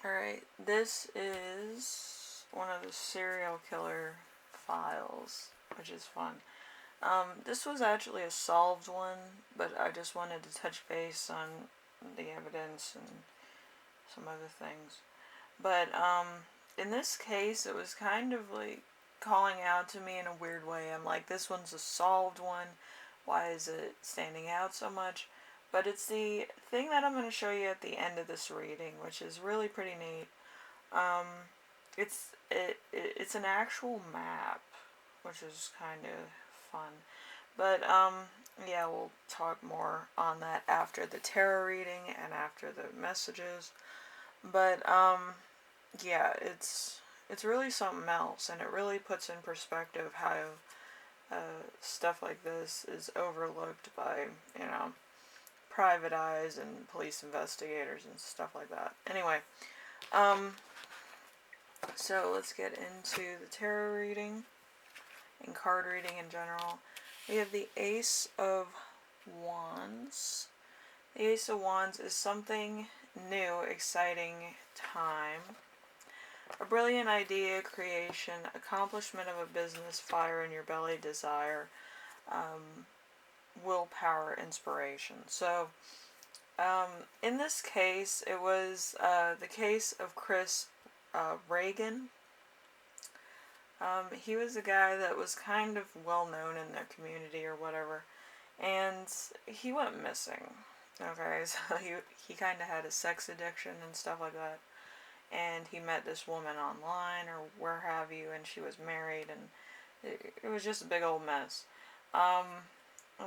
Alright, this is one of the serial killer files, which is fun. This was actually a solved one, but I just wanted to touch base on the evidence and some other things. But, in this case, it was kind of like calling out to me in a weird way. I'm like, this one's a solved one. Why is it standing out so much? But it's the thing that I'm going to show you at the end of this reading, which is really pretty neat. Um, it's an actual map, which is kind of fun. But yeah, we'll talk more on that after the tarot reading and after the messages. But yeah, it's really something else, and it really puts in perspective how stuff like this is overlooked by private eyes and police investigators and stuff like that. Anyway, um, so let's get into the tarot reading and card reading in general. We have the Ace of Wands. The Ace of Wands is something new, exciting time. A brilliant idea, creation, accomplishment of a business, fire in your belly, desire, willpower, inspiration. So, in this case, it was the case of Chris Reagan. He was a guy that was kind of well known in their community or whatever, and he went missing. Okay, so he kind of had a sex addiction and stuff like that, and he met this woman online or where have you, and she was married, and it was just a big old mess.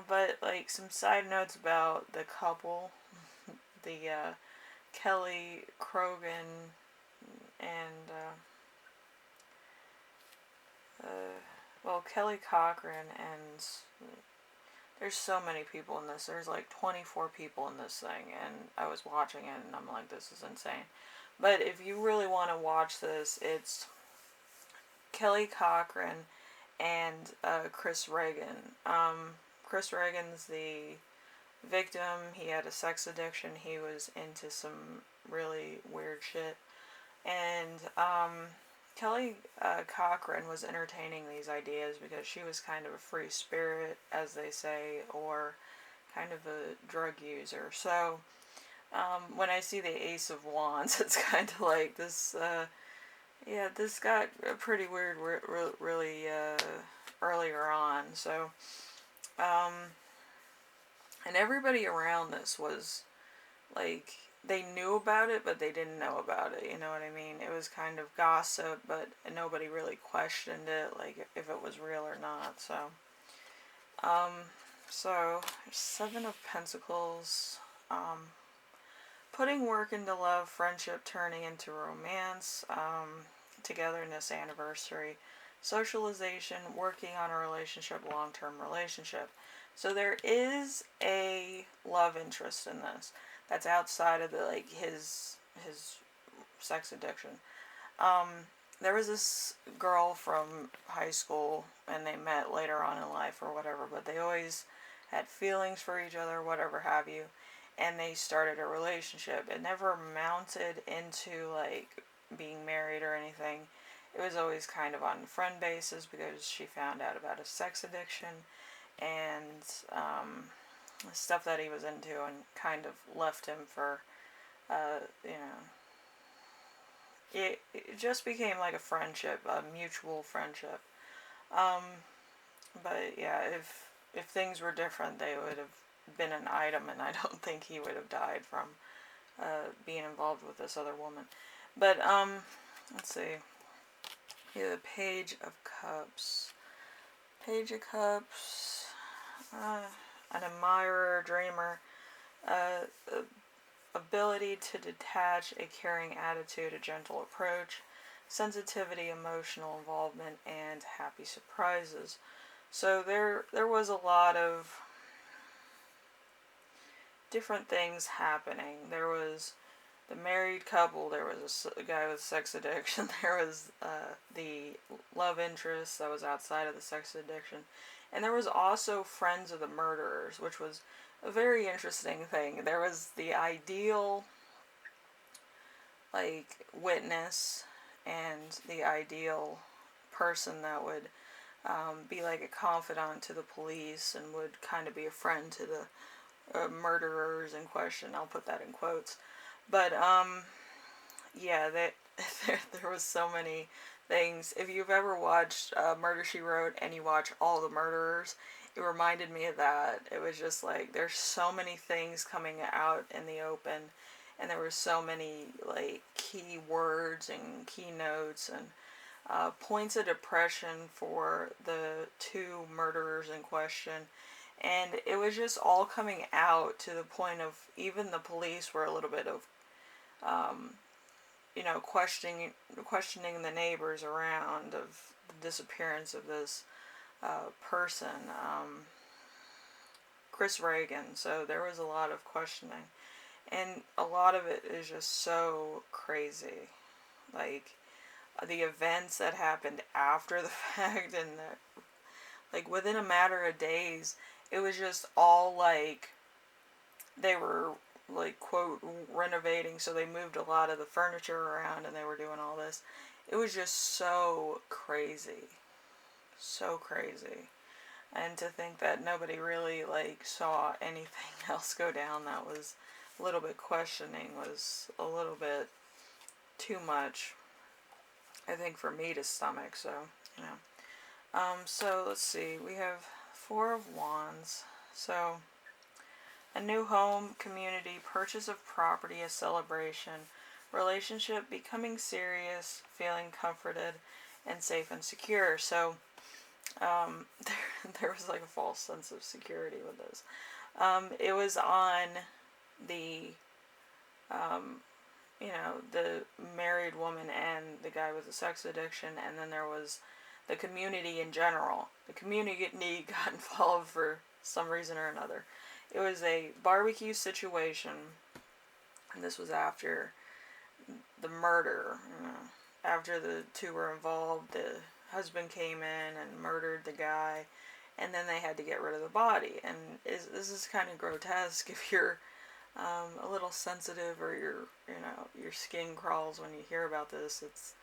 But like some side notes about the couple, the Kelly Krogan and well, Kelly Cochran, and there's so many people in this. There's like 24 people in this thing, and I was watching it, and I'm like, this is insane. But if you really want to watch this, it's Kelly Cochran and Chris Reagan. Chris Reagan's the victim. He had a sex addiction. He was into some really weird shit. And Kelly Cochran was entertaining these ideas because she was kind of a free spirit, as they say, or kind of a drug user. So when I see the Ace of Wands, it's kind of like this. Yeah, this got pretty weird really earlier on. So, and everybody around this was like, they knew about it, but they didn't know about it. You know what I mean? It was kind of gossip, but nobody really questioned it, like if it was real or not. So, um, so Seven of Pentacles. Putting work into love, friendship turning into romance, togetherness, anniversary, socialization, working on a relationship, long-term relationship. So there is a love interest in this that's outside of the like his sex addiction. Um, there was this girl from high school, and they met later on in life or whatever, but they always had feelings for each other, whatever have you, and they started a relationship. It never mounted into like being married or anything. It was always kind of on friend basis because she found out about his sex addiction and stuff that he was into, and kind of left him for, you know, it just became like a friendship, a mutual friendship. Um, but yeah, if things were different, they would have been an item, and I don't think he would have died from being involved with this other woman. But let's see. Yeah, the Page of Cups. Page of Cups. An admirer, dreamer. Uh, ability to detach, a caring attitude, a gentle approach, sensitivity, emotional involvement, and happy surprises. So there was a lot of different things happening. There was the married couple, there was a guy with sex addiction, there was the love interest that was outside of the sex addiction, and there was also friends of the murderers, which was a very interesting thing. There was the ideal, like witness and the ideal person that would be like a confidant to the police and would kind of be a friend to the murderers in question. I'll put that in quotes. But yeah, that there was so many things. If you've ever watched Murder She Wrote and you watch all the murderers, it reminded me of that. It was just like there's so many things coming out in the open, and there were so many like key words and keynotes and points of depression for the two murderers in question. And it was just all coming out to the point of even the police were a little bit of, um, questioning the neighbors around of the disappearance of this person, Chris Reagan. So there was a lot of questioning, and a lot of it is just so crazy. Like the events that happened after the fact, and like within a matter of days, it was just all like they were like quote renovating, so they moved a lot of the furniture around and they were doing all this. It was just so crazy. So crazy. And to think that nobody really like saw anything else go down that was a little bit questioning was a little bit too much, I think, for me to stomach. So, you know. So let's see. We have Four of Wands. So, a new home, community, purchase of property, a celebration, relationship becoming serious, feeling comforted and safe and secure. So, there was like a false sense of security with this. It was on the, um, the married woman and the guy with the sex addiction, and then there was the community in general. The community got involved for some reason or another. It was a barbecue situation, and this was after the murder. After the two were involved, the husband came in and murdered the guy, and then they had to get rid of the body. And this is kind of grotesque if you're a little sensitive, or your skin crawls when you hear about this. It's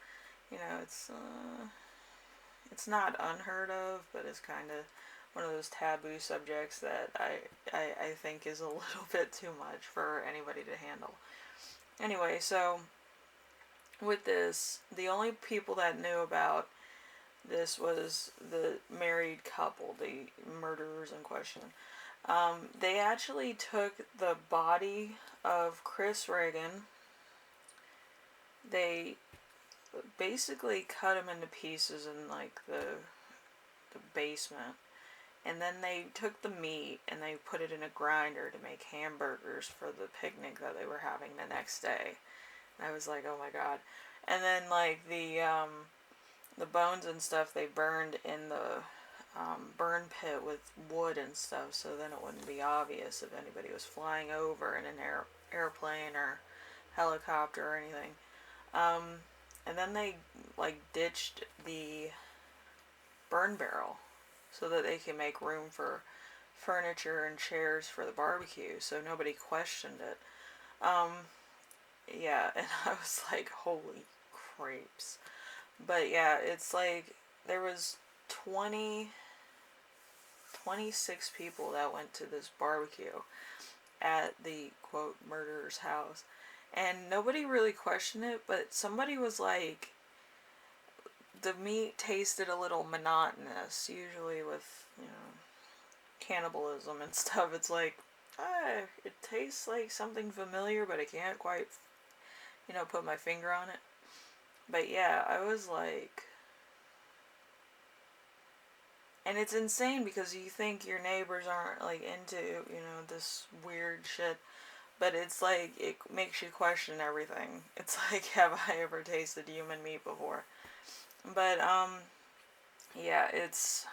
it's not unheard of, but it's kind of one of those taboo subjects that I think is a little bit too much for anybody to handle. Anyway, so with this, the only people that knew about this was the married couple, the murderers in question. They actually took the body of Chris Reagan. They basically cut him into pieces in like the basement, and then they took the meat and they put it in a grinder to make hamburgers for the picnic that they were having the next day. And I was like, oh my god. And then like the bones and stuff they burned in the burn pit with wood and stuff, so then it wouldn't be obvious if anybody was flying over in an airplane or helicopter or anything. And then they like ditched the burn barrel so that they can make room for furniture and chairs for the barbecue, so nobody questioned it. Um, yeah, and I was like, holy crapes. But yeah, it's like there was 26 people that went to this barbecue at the quote murderer's house, and nobody really questioned it, but somebody was like, the meat tasted a little monotonous. Usually with cannibalism and stuff, it's like, it tastes like something familiar, but I can't quite put my finger on it. But yeah, I was like, and it's insane because you think your neighbors aren't like into this weird shit, but it's like it makes you question everything. It's like, have I ever tasted human meat before? But yeah, it's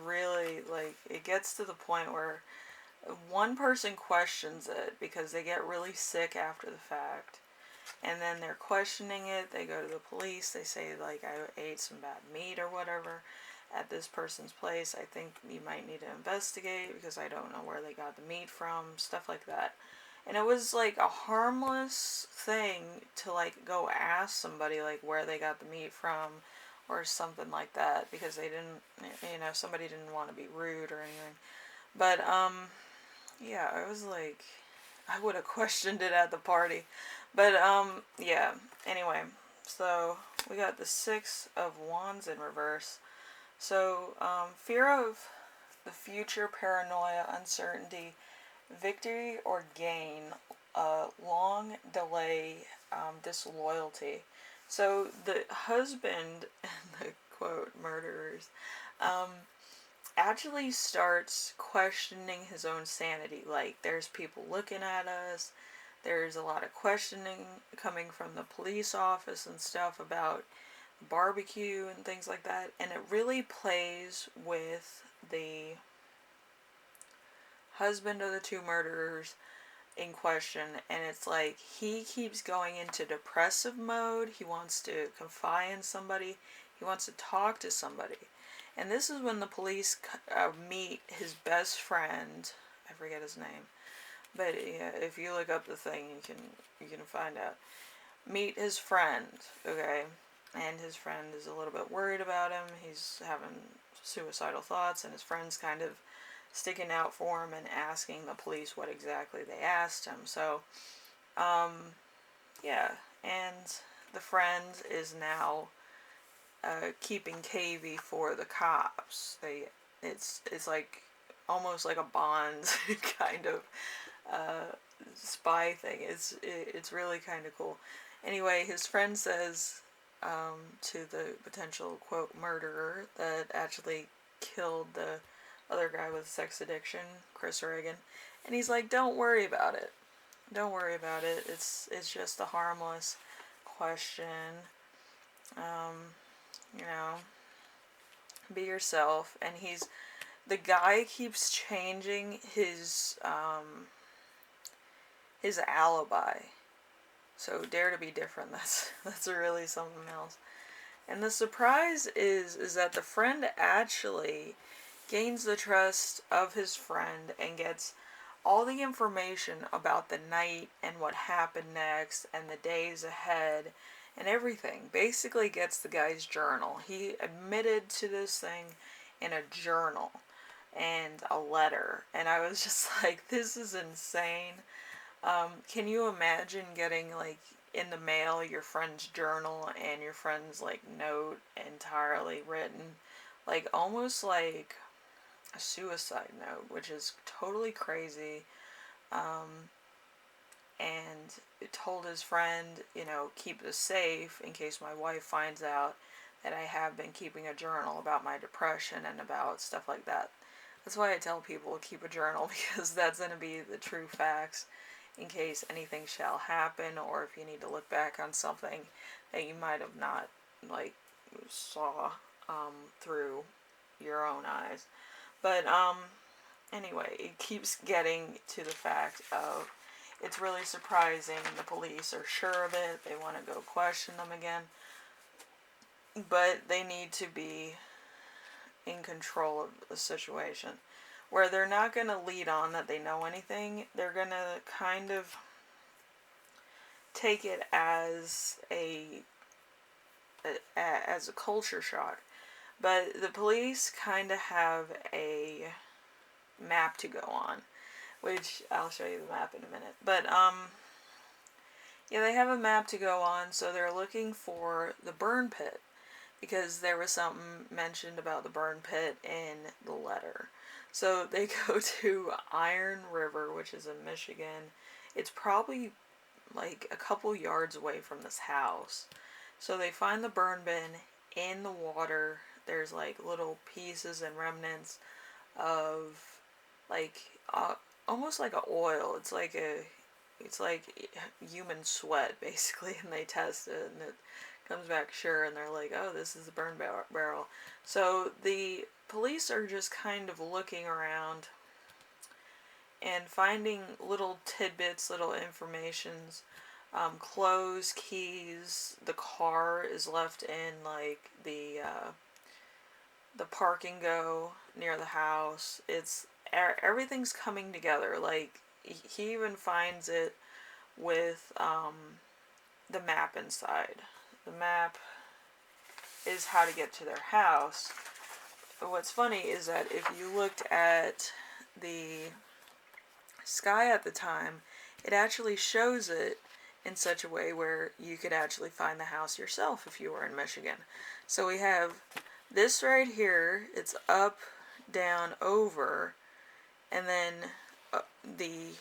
really like it gets to the point where one person questions it because they get really sick after the fact, and then they're questioning it. They go to the police. They say like, I ate some bad meat or whatever at this person's place. I think you might need to investigate because I don't know where they got the meat from, stuff like that. And it was like a harmless thing to like go ask somebody like where they got the meat from or something like that, because they didn't, somebody didn't want to be rude or anything. But yeah, I was like, I would have questioned it at the party. But yeah, anyway, so we got the Six of Wands in reverse. So fear of the future, paranoia, uncertainty, victory or gain, long delay, disloyalty. So the husband and the quote murderers um, actually starts questioning his own sanity. Like, there's people looking at us. There's a lot of questioning coming from the police office and stuff about barbecue and things like that. And it really plays with the husband of the two murderers in question, and it's like he keeps going into depressive mode. He wants to confide in somebody, he wants to talk to somebody. And this is when the police meet his best friend. I forget his name, but yeah, if you look up the thing, you can find out. Meet his friend, okay? And his friend is a little bit worried about him. He's having suicidal thoughts, and his friend's kind of sticking out for him and asking the police what exactly they asked him. So, um, yeah, and the friend is now keeping Cavey for the cops. It's like almost like a Bond kind of uh, spy thing. It's really kind of cool. Anyway, his friend says to the potential quote murderer that actually killed the other guy with sex addiction, Chris Reagan, and he's like, "Don't worry about it. Don't worry about it. It's just a harmless question. Um, you know, be yourself." And the guy keeps changing his alibi. So dare to be different. That's really something else. And the surprise is that the friend actually gains the trust of his friend and gets all the information about the night and what happened next and the days ahead and everything. Basically gets the guy's journal. He admitted to this thing in a journal and a letter. And I was just like, this is insane. Can you imagine getting like in the mail your friend's journal and your friend's like note entirely written, like almost like a suicide note, which is totally crazy. Um, and it told his friend, keep this safe in case my wife finds out that I have been keeping a journal about my depression and about stuff like that. That's why I tell people to keep a journal, because that's going to be the true facts in case anything shall happen, or if you need to look back on something that you might have not like saw through your own eyes. But anyway, it keeps getting to the fact of it's really surprising. The police are sure of it. They want to go question them again. But they need to be in control of the situation, where they're not going to lead on that they know anything. They're going to kind of take it as a culture shock. But the police kind of have a map to go on, which I'll show you the map in a minute. But yeah, they have a map to go on, so they're looking for the burn pit, because there was something mentioned about the burn pit in the letter. So they go to Iron River, which is in Michigan. It's probably like a couple yards away from this house. So they find the burn bin in the water. There's like little pieces and remnants of like almost like a oil. It's like human sweat basically, and they test it and it comes back sure, and they're like, oh, this is the burn barrel. So the police are just kind of looking around and finding little tidbits, little informations, clothes, keys. The car is left in like the park and go near the house. Everything's coming together. Like he even finds it with the map inside. The map is how to get to their house. What's funny is that if you looked at the sky at the time, it actually shows it in such a way where you could actually find the house yourself if you were in Michigan. So we have this right here, it's up, down, over, and then the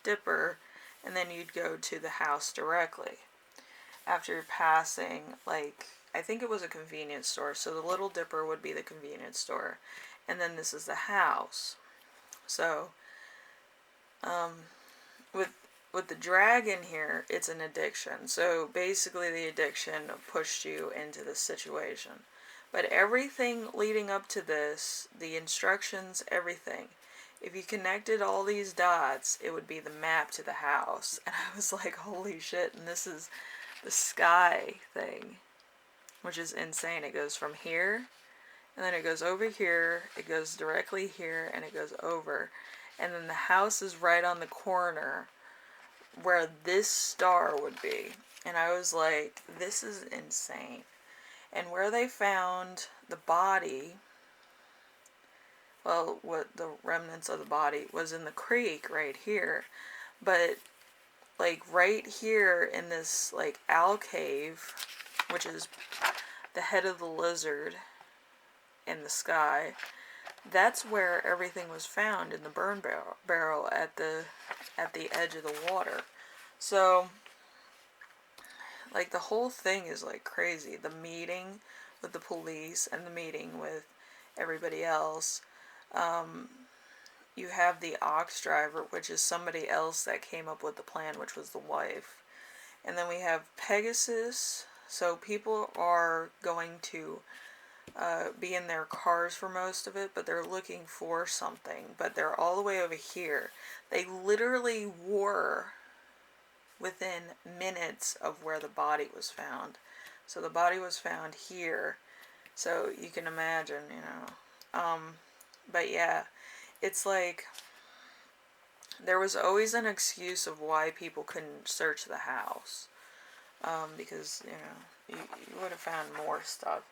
dipper, and then you'd go to the house directly. After passing, like, I think it was a convenience store, so the Little Dipper would be the convenience store, and then this is the house. So, with the dragon here, it's an addiction. So basically the addiction pushed you into this situation. But everything leading up to this, the instructions, everything, if you connected all these dots, it would be the map to the house. And I was like, holy shit, and this is the sky thing, which is insane. It goes from here, and then it goes over here, it goes directly here, and it goes over. And then the house is right on the corner where this star would be. And I was like, this is insane. And where they found the body, well, what the remnants of the body was in the creek right here. But like right here in this like alcove, which is the head of the lizard in the sky, that's where everything was found, in the burn barrel at the edge of the water. So like the whole thing is like crazy. The meeting with the police and the meeting with everybody else. You have the ox driver, which is somebody else that came up with the plan, which was the wife. And then we have Pegasus. So people are going to be in their cars for most of it, but they're looking for something. But they're all the way over here. They literally were within minutes of where the body was found. So the body was found here. So you can imagine, you know. But yeah, it's like there was always an excuse of why people couldn't search the house. Because, you know, you would have found more stuff.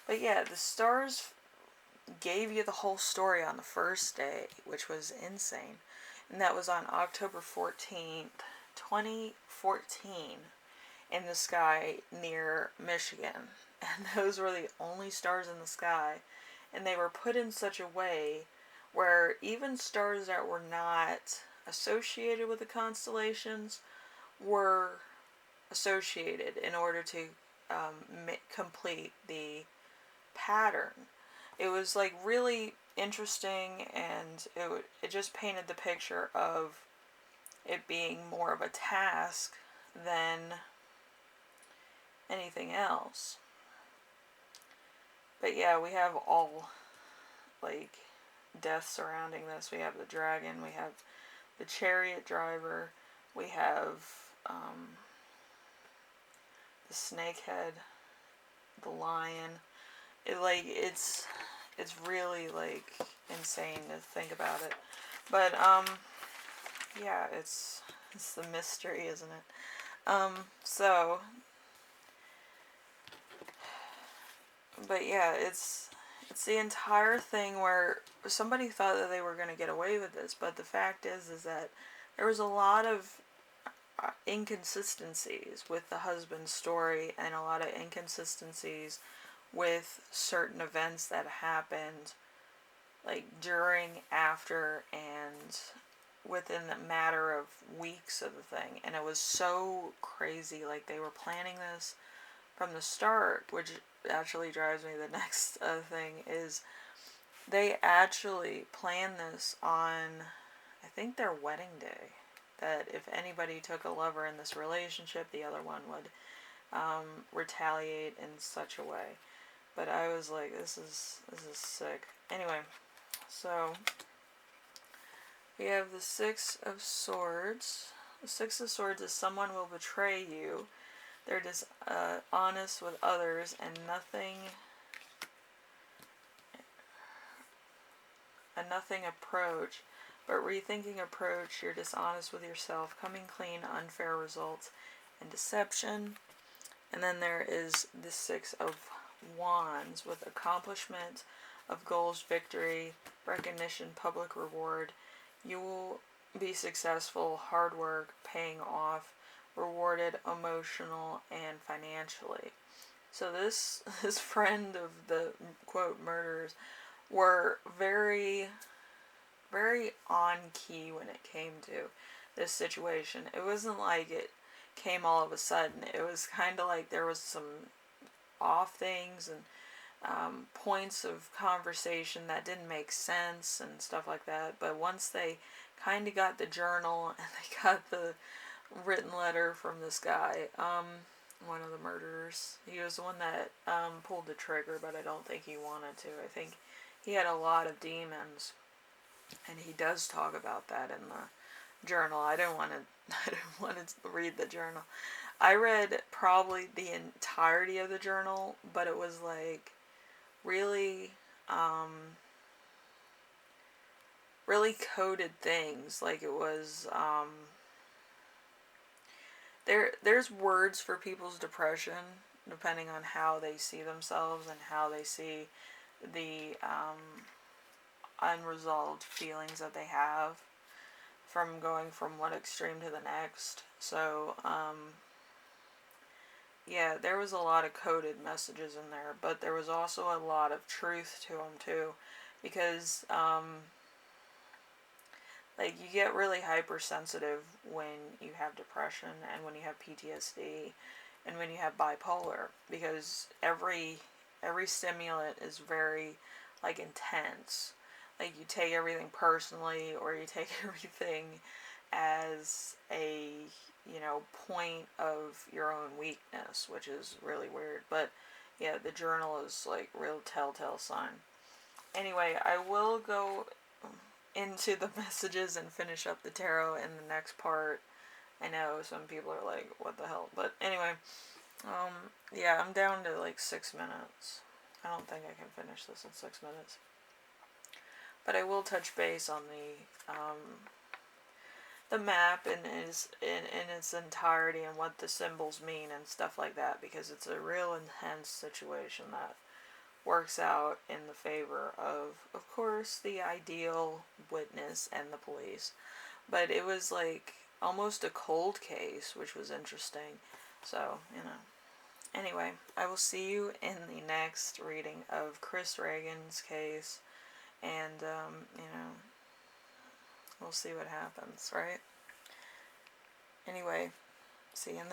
But yeah, the stars gave you the whole story on the first day, which was insane. And that was on October 14th, 2014, in the sky near Michigan. And those were the only stars in the sky. And they were put in such a way where even stars that were not associated with the constellations were associated in order to complete the pattern. It was like really interesting, and it just painted the picture of it being more of a task than anything else. But yeah, we have all like death surrounding this. We have the dragon, we have the chariot driver, we have the snakehead, the lion. It's really like insane to think about it. But yeah, it's the mystery, isn't it? So but yeah, it's the entire thing where somebody thought that they were going to get away with this, but the fact is that there was a lot of inconsistencies with the husband's story, and a lot of inconsistencies with certain events that happened like during, after, and within the matter of weeks of the thing. And it was so crazy. Like, they were planning this from the start, which actually drives me the next thing is they actually planned this on, I think, their wedding day, that if anybody took a lover in this relationship, the other one would retaliate in such a way. But I was like, this is sick. Anyway, so we have the Six of Swords. The Six of Swords is someone will betray you. They're dishonest with others, and a nothing approach. but rethinking approach, you're dishonest with yourself, coming clean, unfair results, and deception. And then there is the Six of Wands with accomplishment of goals, victory, recognition, public reward. You will be successful, hard work, paying off, rewarded emotional and financially. So this friend of the quote murderers were very on key when it came to this situation. It wasn't like it came all of a sudden. It was kind of like there was some off things and points of conversation that didn't make sense and stuff like that. But once they kind of got the journal and they got the written letter from this guy, one of the murderers, he was the one that pulled the trigger, but I don't think he wanted to. I think he had a lot of demons, and he does talk about that in the journal. I didn't want to read the journal. I read probably the entirety of the journal, but it was like really really coded things. Like it was there's words for people's depression depending on how they see themselves and how they see the unresolved feelings that they have from going from one extreme to the next. So yeah, there was a lot of coded messages in there, but there was also a lot of truth to them too, because like you get really hypersensitive when you have depression and when you have PTSD and when you have bipolar, because every stimulant is very like intense. Like you take everything personally, or you take everything as a point of your own weakness, which is really weird. But yeah, the journal is like real telltale sign. Anyway, I will go into the messages and finish up the tarot in the next part. I know some people are like, what the hell? But anyway, yeah, I'm down to like 6 minutes. I don't think I can finish this in 6 minutes. But I will touch base on the map in its entirety and what the symbols mean and stuff like that, because it's a real intense situation that works out in the favor of course, the ideal witness and the police. But it was like almost a cold case, which was interesting. So, Anyway, I will see you in the next reading of Chris Reagan's case, and, we'll see what happens, right? Anyway, see you in the